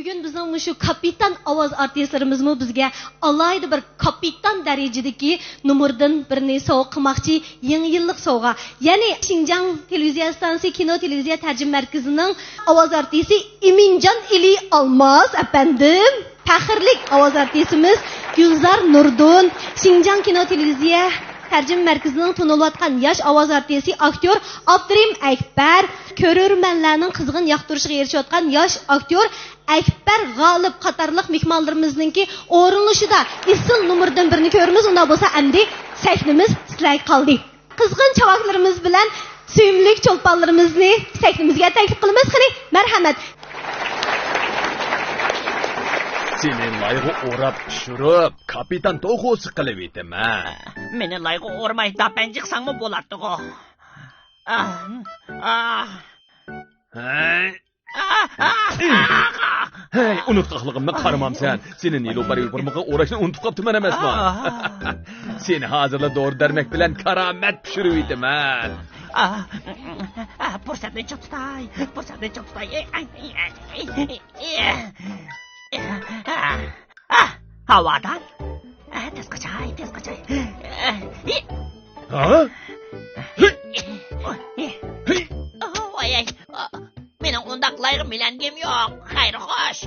bugun bizning shu kapitan ovoz artistlarimizmi bizga alayda bir kapitan darajadagi nomerdan birini sovg'a qilmoqchi, yangi yillik sovg'a. Ya'ni Xinjiang televiziya stansiyasi kino televiziya tarjima markazining ovoz artisti Iminjon Ili Almaz efendim. Faxrlik ovoz artistimiz Gulzar Nurdun, Xinjiang kino televiziya tarjima markazining to'nilayotgan yosh ovoz artisti aktyor Abdurim Akbar, ko'rurmanlarning qizg'in yoqtirishiga erishayotgan yosh aktyor Akbar G'olib qatorliq mehmonlarimizningki o'rinlashida isil nomerdan birini ko'ramiz. Unda bo'lsa endi sahnamiz sizlarga qoldi. Qizg'in chavaklarimiz bilan suyimli cho'lponlarimizni sahnamizga taklif qilamiz. Qani, marhamat. Senin layığı orap pişirip, kapitan toğusu kılıp edim ha. Meni layığı ormay da ben çıksam mı bolardı o? Hey, unutqaqlığımdan qarmam sen. Senin ilo bari yupurmuğa uğraşını unutup kaptım ben emes mi? Seni hazırla doğru dermek bilen karamet pişirip edim ha. Fırsatını çok tutay, fırsatını çok tutay. Havadan. Tez kaçay, tez kaçay. Ha? Ay ay. Benim undaklayım bilengim yok. Hayır hoş.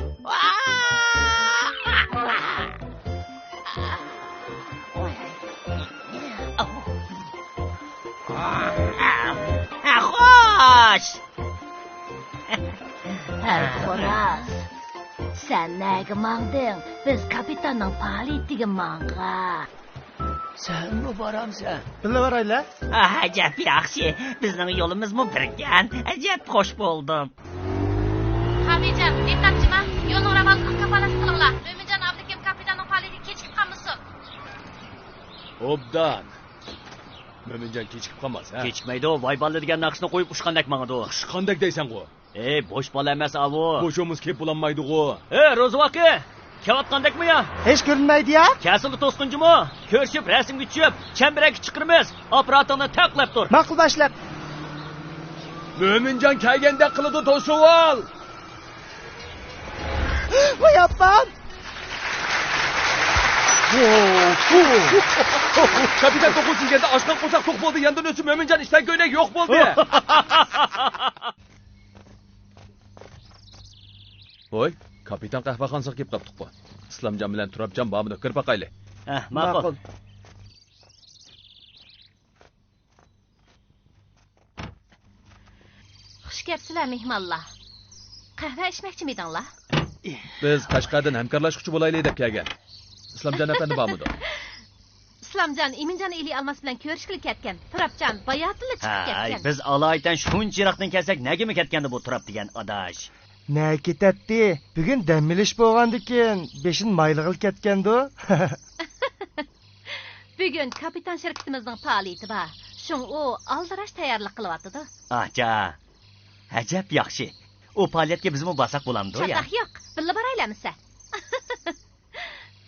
Hoş. Xo'ras. Sen nega mangding? Biz kapitanning palitiga manga. Sen mi baramsan? Billa baraylar. Acayip yaxshi. Bizning yo'limiz mu birgan? Acayip hoş buldum. Hamijan, diqqatchima, yo'lning ravosini kafolat qilinglar. Mo'minjon Abdukim kapitanning faoliyatiga kechikib qolmasin. Obdan. Mo'minjon kechikib qolmas ha. Kechikmaydi, voy bola degan naqshni qo'yib ushqandak mangadi. Ushqandak deysan ku. Bosh bola emas avo. Boshimiz kep bulanmaydi ku. Ro'zvoqi, kelayotgandakmi ya? Hech ko'rinmaydi-ya? Kasili to'sqinchimi? Ko'rishib, rasmga tushib, chambarak chiqirmiz. Operatorni taqlab tur. Ma'qul bashlar. Mo'minjon kelganda qiladi to'sib ol. Voy appam. Kapitan to'quvsin keldi, oshdan qo'saq to'q bo'ldi. Yandan o'tib Mo'minjon ishdan ko'ylak yo'q bo'ldi. Voy, kapitan qahvaxonasiga kelib qoldik bu. Islomjon bilan Turobjon babini kirib baqayli. Ma'qul. Xush kelibsizlar mehmonlar. Qahva ichmoqchi midinglar? Biz Qashqardan hamkorlashuvchi bo'laylik deb kelgan. Islomjon afandi bormidi? Islomjon Iminjon Ili Almas bilan ko'rishga ketgan. Turobjon bayotili chiqib ketgan. Biz alaydan shuncha yiroqdan kelsak, nagimi ketgandi bu Turab degan adash? Ne ketetdi? Bugun dam milish bo'lgandikin, beshin maylig'il ketgandi. Bugun kapitan shirkatimizning faoliyati bor. Shung u aldirash tayyorlik qilyapti-da. Ajab yaxshi. O faoliyatga bizmi basak bo'lamdi ya? Chaqaq yo'q. Billa boraylamisa.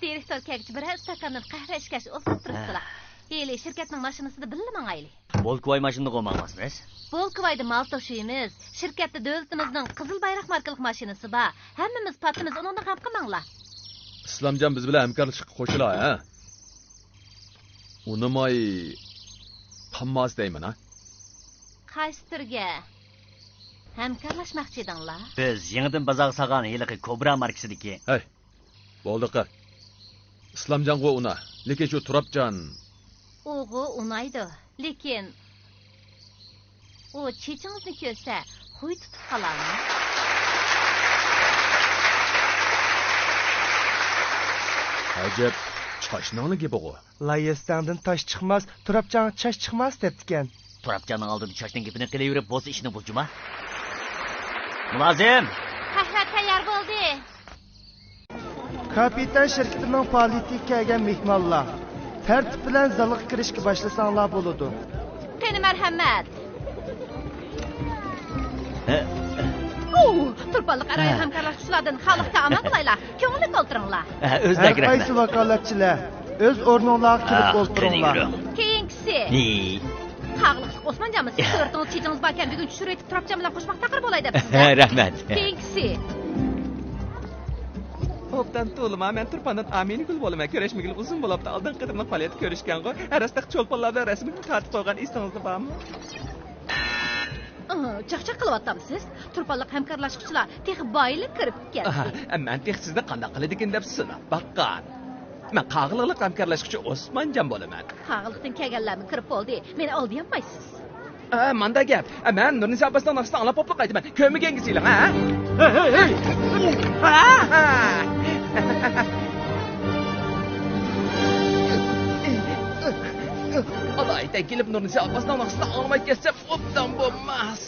Direktor kelgach bir stakandan qahva ichkash o'zib turibdilar. Heli shirkatning mashinasida billa mangayli. Bolkvoy mashinada qo'ymoqmisiz? Bolkvoyda mal to'shuymiz. Shirkatda davlatimizning qizil bayroq markalik mashinasi bor. Hammamiz patimiz uni ham qilmanglar. Islomjon biz bilan hamkorlashib qo'shila, ha? Unimay qammas deyman, ha? Qaysi turga? Hamkorlashmoqchi edinglar? Biz yangidan bazaq saqan heliqi Kobra markasidagi. Hey. Bo'ldi-qa. Islomjonga una, lekin shu Turobjon O'g'u unaydi, lekin u chechingizni ko'rsa, qo'y tutib qolarmi? ajab choshnoni gibi o. Layestandın taş çıkmaz, Turapcan çaş çıkmaz deptiken. Turapcanın aldığını çaştan gepini qilaverib bo'lsa ishni buzjuma. Mulozim. Qahva tayyor bo'ldi. Kapitan şirketining faoliyatiga kelgan mehmonlar. Tartib bilan zalga kirishga boshlasanglar bo'ladi. Qani marhamat. Turpalliq araya hamkorlashuvchilardan xalqqa amal qilaylar. Ko'ngilli o'ltiringlar. O'zidagi rahmat. Qaysi vakolatchilar o'z o'rninglarga kirib o'ltiringlar. Keyingisi. Xalqlik Osmonjonmiz, to'rtingiz chechingiz borkan bugun tushirib Turapjon bilan qo'shmoq taqir bo'lay debsiz. Rahmat. Keyingisi. Obdan to'lima, men turpandan Aminigul bo'laman. Ko'rishmigil uzun bo'libdi. Oldin qadimli faoliyat ko'rishgan-ku. Arasdaq cho'lponlarda rasmini tortib qo'ygan esingizda bormi? Chaqchaq qilyaptamsiz? Turpalliq hamkorlashuvchilar texi boyilib kirib keldi. Men tex sizni qanday qiladigan deb sinab baqqan. Men qag'iliqlik hamkorlashuvchi Osmonjon bo'laman. Qag'iliqdan kelganlarni kirib bo'ldi. Meni olmayapsiz. Manda gap. Men Nurnisa abbasdan naqshdan anglab popli qaytaman. Ko'migingizlar, ha? Hey. Alayda kelib Nurnisa abbasdan naqshdan olmay ketsa, obdan bo'lmas.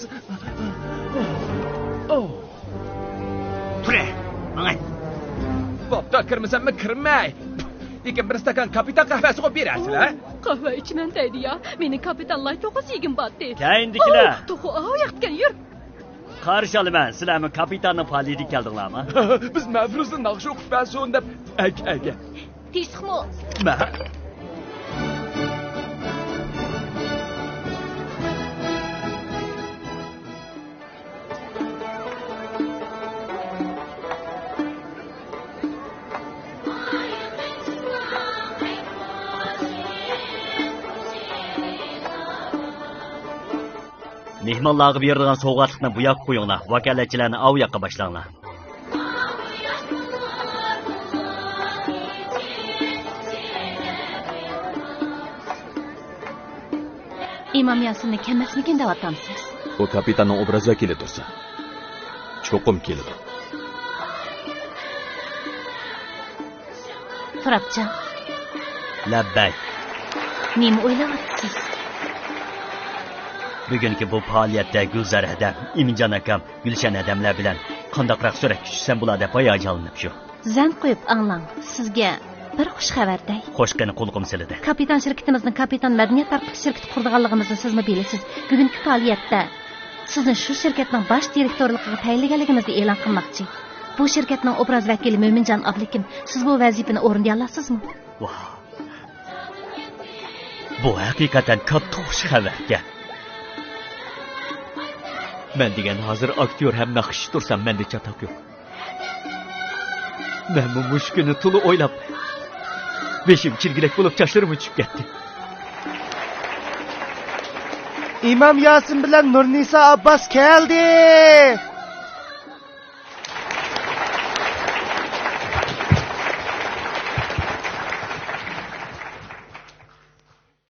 Ture, mangay. Bobda kirmasammi kirmay. Lekin bir stakan kapitan qahvasi qo'yib berasizlar. Qahva ichman deydi ya. Mening kapitanlar to'g'ri yegim batdi. Keyindikilar. To'g'ri oyoqdan yur. Qarshi olaman. Sizlarmi kapitanning faoliyatiga keldinglarmi? Biz Mavruzni naqsh o'qib bersin deb aga. Tishqmo. Ma. Mehmonlarga beradigan sovg'atlikni bu yoqqa qo'yinglar. Vakolatchilarni av yoqqa boshlanglar. İmam Yasinni kim emasmikin deyaptamsiz? O kapitanning obrazi vakili tursa. Cho'qim keladi. Turabjon. Labbay. Nima o'ylayapsiz? Bugungi bu faoliyatda Gulzar adam, Iminjon akam, Gulshan adamlar bilan qandaqroq surat tushsam bo'ladi deb hayajonlanib shu. Zan qo'yib anglang. Sizga bir xush xabarday. Qo'shqani qo'lqim siladi. Kapitan shirkatimizning kapitan madaniyat tarqatish shirkati qurganligimizni sizmi bilasiz? Bugungi faoliyatda sizni shu shirkatning bosh direktorligiga tayinlaganligimizni e'lon qilmoqchi. Bu shirkatning obraz vakili Mo'minjon Ablekim, siz bu vazifani o'rnay olasizmi? Voh. Bu haqiqatan katta xush xabarga. Men degan hozir aktyor ham naqsh tursam menda chatoq yo'q. Men bu mushkuni to'liq o'ylab beshim chilgilak bo'lib chashirib uchib ketdi. İmam Yasin bilan Nurnisa Abbas keldi.